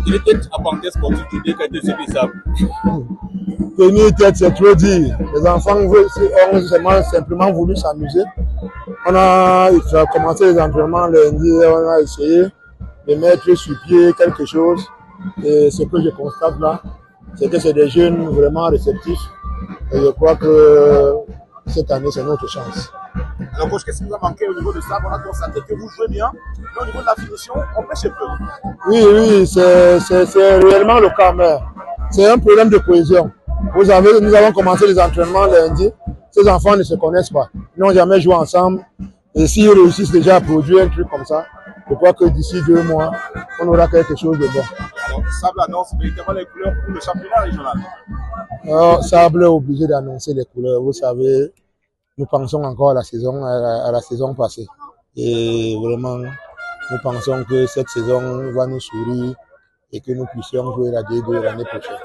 Il était apprenti sportif, tu dis que tu sais ça. Tenir tête, c'est trop dire. Les enfants ont simplement voulu s'amuser. On a commencé les entraînements lundi, on a essayé de mettre sur pied quelque chose. Et ce que je constate là, c'est que c'est des jeunes vraiment réceptifs. Et je crois que cette année, c'est notre chance. Alors, coach, qu'est-ce qui nous a manqué au niveau de ça? On a constaté que vous jouez bien, mais au niveau de la finition, on pêche un peu. Oui, c'est réellement le cas, mais c'est un problème de cohésion. Nous avons commencé les entraînements lundi. Ces enfants ne se connaissent pas. Ils n'ont jamais joué ensemble. Et s'ils réussissent déjà à produire un truc comme ça, je crois que d'ici 2 mois, on aura quelque chose de bon. Alors, Sable annonce véritablement les couleurs pour le championnat régional. Alors, Sable est obligé d'annoncer les couleurs. Vous savez, nous pensons encore à la saison passée. Et vraiment, nous pensons que cette saison va nous sourire et que nous puissions jouer la D2 l'année prochaine.